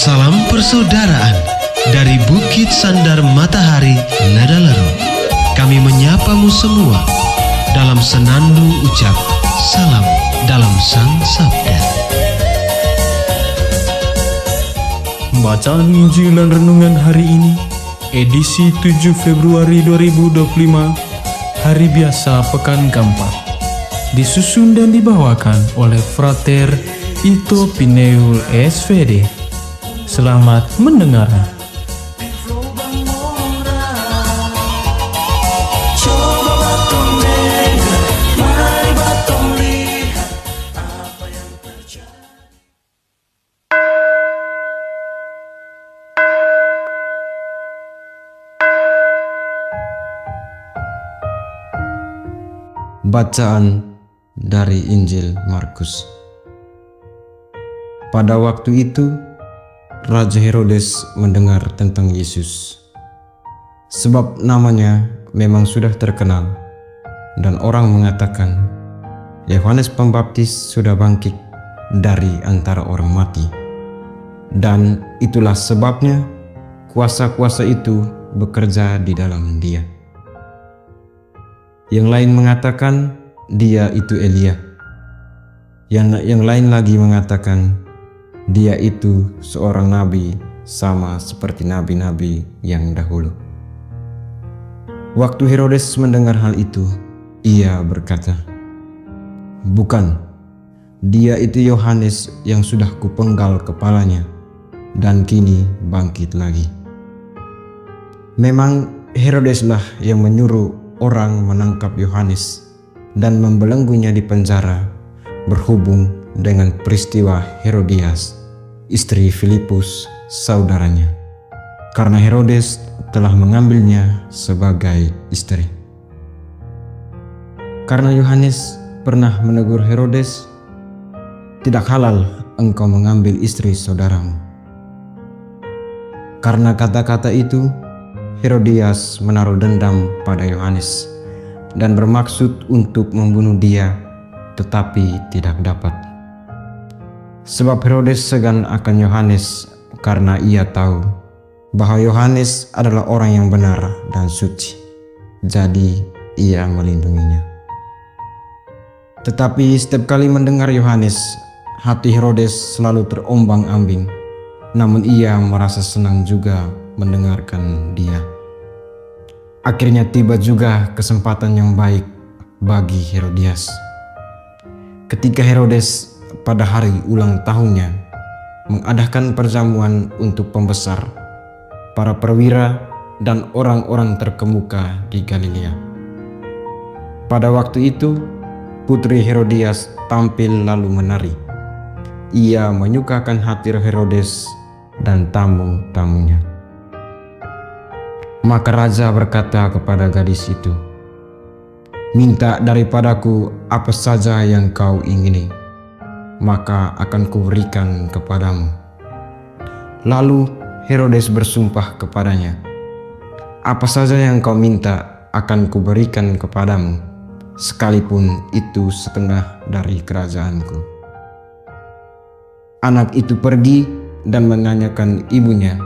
Salam persaudaraan dari Bukit Sandar Matahari Nadalero. Kami menyapamu semua dalam senandung ucap salam dalam Sang Sabda. Bacaan Injil dan Renungan hari ini, edisi 7 Februari 2025, hari biasa pekan keempat. Disusun dan dibawakan oleh Frater Ito Pineul SVD. Selamat mendengarkan. Bacaan dari Injil Markus. Pada waktu itu, Raja Herodes mendengar tentang Yesus, sebab namanya memang sudah terkenal, dan orang mengatakan, Yohanes Pembaptis sudah bangkit dari antara orang mati. Dan itulah sebabnya kuasa-kuasa itu bekerja di dalam dia. Yang lain mengatakan dia itu Elia. Yang lain lagi mengatakan dia itu seorang nabi sama seperti nabi-nabi yang dahulu. Waktu Herodes mendengar hal itu, ia berkata, "Bukan, dia itu Yohanes yang sudah kupenggal kepalanya dan kini bangkit lagi." Memang Herodeslah yang menyuruh orang menangkap Yohanes dan membelenggunya di penjara berhubung dengan peristiwa Herodias, istri Filipus, saudaranya, karena Herodes telah mengambilnya sebagai istri. Karena Yohanes pernah menegur Herodes, "Tidak halal engkau mengambil istri saudaramu." Karena kata-kata itu, Herodias menaruh dendam pada Yohanes dan bermaksud untuk membunuh dia, tetapi tidak dapat. Sebab Herodes segan akan Yohanes karena ia tahu bahwa Yohanes adalah orang yang benar dan suci, jadi ia melindunginya. Tetapi setiap kali mendengar Yohanes, hati Herodes selalu terombang-ambing, namun ia merasa senang juga mendengarkan dia. Akhirnya tiba juga kesempatan yang baik bagi Herodias. Ketika Herodes pada hari ulang tahunnya mengadakan perjamuan untuk pembesar, para perwira dan orang-orang terkemuka di Galilea. Pada waktu itu, putri Herodias tampil lalu menari. Ia menyukakan hati Herodes dan tamu-tamunya. Maka raja berkata kepada gadis itu, "Minta daripadaku apa saja yang kau ingini, maka akan kuberikan kepadamu." Lalu Herodes bersumpah kepadanya, "Apa saja yang kau minta akan kuberikan kepadamu, sekalipun itu setengah dari kerajaanku." Anak itu pergi dan menanyakan ibunya,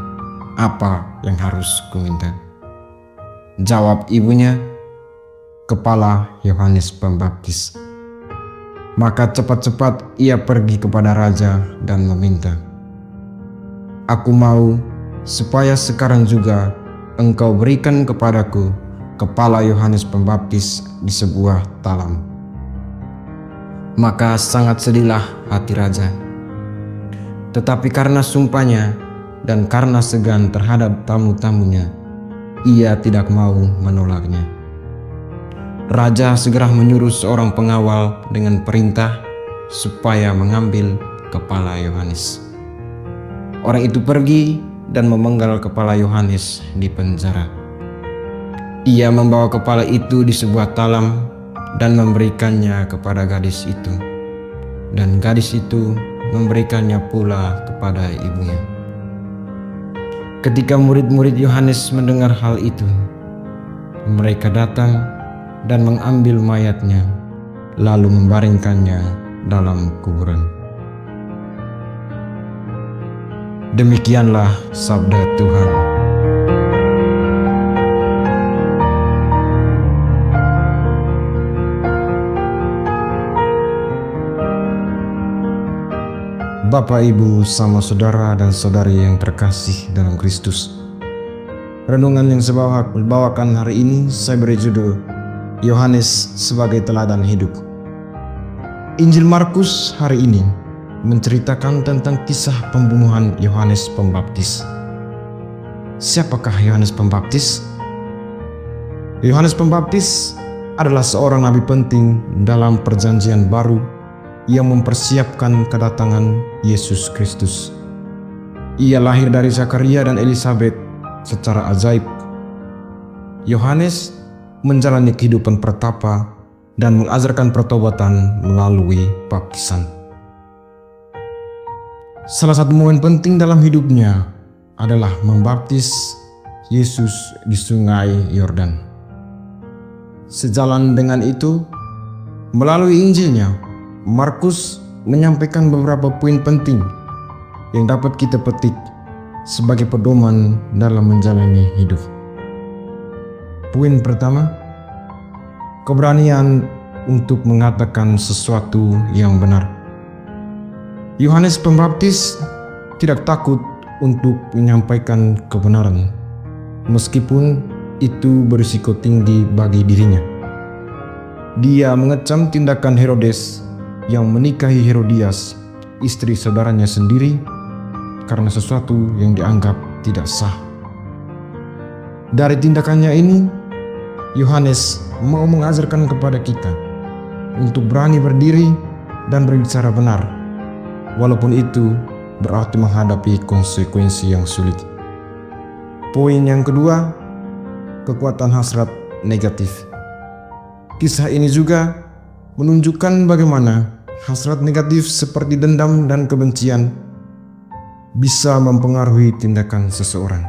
"Apa yang harus kuminta?" Jawab ibunya, "Kepala Yohanes Pembaptis." Maka cepat-cepat ia pergi kepada raja dan meminta, "Aku mau supaya sekarang juga engkau berikan kepadaku kepala Yohanes Pembaptis di sebuah talam." Maka sangat sedihlah hati raja. Tetapi karena sumpahnya dan karena segan terhadap tamu-tamunya, ia tidak mau menolaknya. Raja segera menyuruh seorang pengawal dengan perintah supaya mengambil kepala Yohanes. Orang itu pergi dan memenggal kepala Yohanes di penjara. Ia membawa kepala itu di sebuah talam dan memberikannya kepada gadis itu, dan gadis itu memberikannya pula kepada ibunya. Ketika murid-murid Yohanes mendengar hal itu, mereka datang dan mengambil mayatnya, lalu membaringkannya dalam kuburan. Demikianlah sabda Tuhan. Bapak, Ibu, sama saudara dan saudari yang terkasih dalam Kristus. Renungan yang saya bawakan hari ini saya beri judul Yohanes sebagai teladan hidup. Injil Markus hari ini menceritakan tentang kisah pembunuhan Yohanes Pembaptis. Siapakah Yohanes Pembaptis? Yohanes Pembaptis adalah seorang nabi penting dalam Perjanjian Baru yang mempersiapkan kedatangan Yesus Kristus. Ia lahir dari Zakaria dan Elisabet secara ajaib. Yohanes menjalani kehidupan pertapa dan mengajarkan pertobatan melalui baptisan. Salah satu momen penting dalam hidupnya adalah membaptis Yesus di Sungai Yordan. Sejalan dengan itu, melalui Injilnya, Markus menyampaikan beberapa poin penting yang dapat kita petik sebagai pedoman dalam menjalani hidup. Poin pertama, keberanian untuk mengatakan sesuatu yang benar. Yohanes Pembaptis tidak takut untuk menyampaikan kebenaran, meskipun itu berisiko tinggi bagi dirinya. Dia mengecam tindakan Herodes yang menikahi Herodias, istri saudaranya sendiri, karena sesuatu yang dianggap tidak sah. Dari tindakannya ini, Yohanes mau mengajarkan kepada kita untuk berani berdiri dan berbicara benar, walaupun itu berarti menghadapi konsekuensi yang sulit. Poin yang kedua, kekuatan hasrat negatif. Kisah ini juga menunjukkan bagaimana hasrat negatif seperti dendam dan kebencian bisa mempengaruhi tindakan seseorang.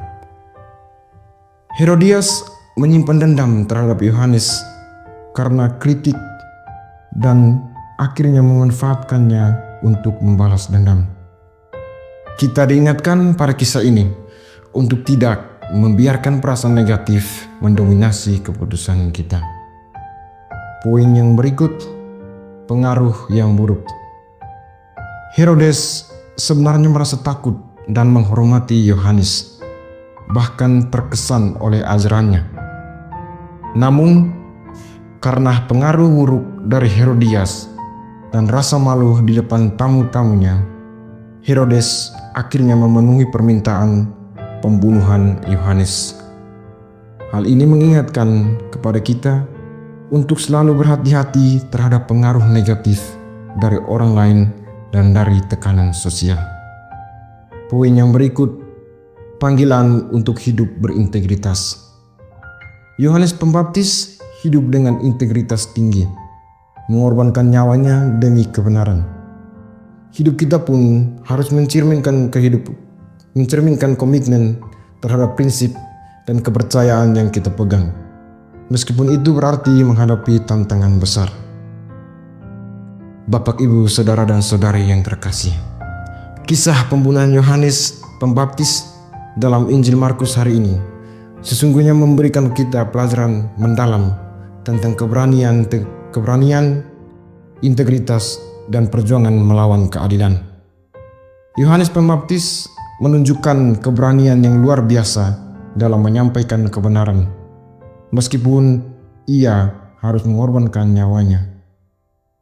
Herodias menyimpan dendam terhadap Yohanes karena kritik dan akhirnya memanfaatkannya untuk membalas dendam. Kita diingatkan pada kisah ini untuk tidak membiarkan perasaan negatif mendominasi keputusan kita. Poin yang berikut, pengaruh yang buruk. Herodes sebenarnya merasa takut dan menghormati Yohanes, bahkan terkesan oleh ajarannya. Namun, karena pengaruh buruk dari Herodias dan rasa malu di depan tamu-tamunya, Herodes akhirnya memenuhi permintaan pembunuhan Yohanes. Hal ini mengingatkan kepada kita untuk selalu berhati-hati terhadap pengaruh negatif dari orang lain dan dari tekanan sosial. Poin yang berikut, panggilan untuk hidup berintegritas. Yohanes Pembaptis hidup dengan integritas tinggi, mengorbankan nyawanya demi kebenaran. Hidup kita pun harus mencerminkan komitmen terhadap prinsip dan kepercayaan yang kita pegang, meskipun itu berarti menghadapi tantangan besar. Bapak, Ibu, saudara dan saudari yang terkasih, kisah pembunuhan Yohanes Pembaptis dalam Injil Markus hari ini sesungguhnya memberikan kita pelajaran mendalam tentang keberanian, integritas, dan perjuangan melawan keadilan. Yohanes Pembaptis menunjukkan keberanian yang luar biasa dalam menyampaikan kebenaran, meskipun ia harus mengorbankan nyawanya.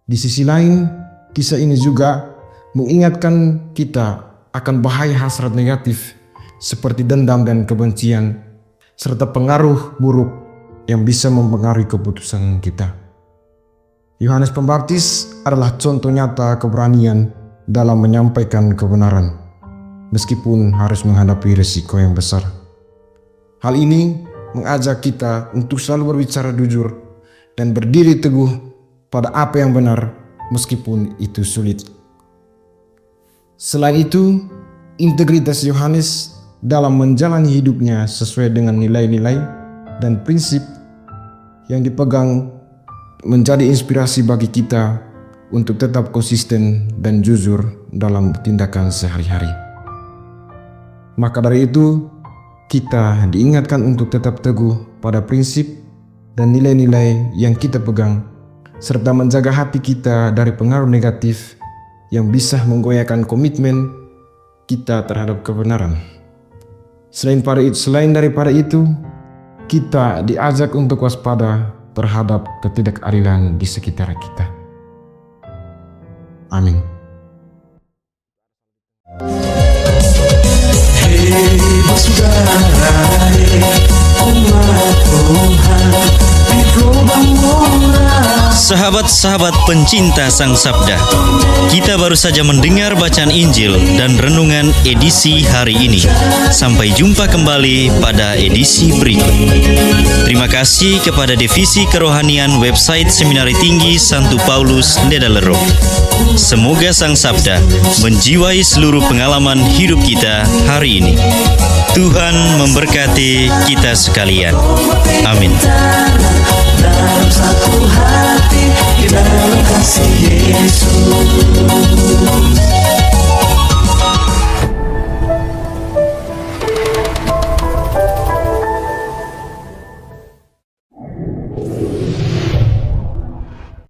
Di sisi lain, kisah ini juga mengingatkan kita akan bahaya hasrat negatif seperti dendam dan kebencian, serta pengaruh buruk yang bisa mempengaruhi keputusan kita. Yohanes Pembaptis adalah contoh nyata keberanian dalam menyampaikan kebenaran, meskipun harus menghadapi risiko yang besar. Hal ini mengajak kita untuk selalu berbicara jujur dan berdiri teguh pada apa yang benar meskipun itu sulit. Selain itu, integritas Yohanes dalam menjalani hidupnya sesuai dengan nilai-nilai dan prinsip yang dipegang menjadi inspirasi bagi kita untuk tetap konsisten dan jujur dalam tindakan sehari-hari. Maka dari itu, kita diingatkan untuk tetap teguh pada prinsip dan nilai-nilai yang kita pegang, serta menjaga hati kita dari pengaruh negatif yang bisa menggoyahkan komitmen kita terhadap kebenaran. Selain daripada itu, kita diajak untuk waspada terhadap ketidakadilan di sekitar kita. Amin. Sahabat-sahabat pencinta Sang Sabda, kita baru saja mendengar bacaan Injil dan renungan edisi hari ini. Sampai jumpa kembali pada edisi berikut. Terima kasih kepada Divisi Kerohanian website Seminari Tinggi Santo Paulus Nedalero. Semoga Sang Sabda menjiwai seluruh pengalaman hidup kita hari ini. Tuhan memberkati kita sekalian. Amin.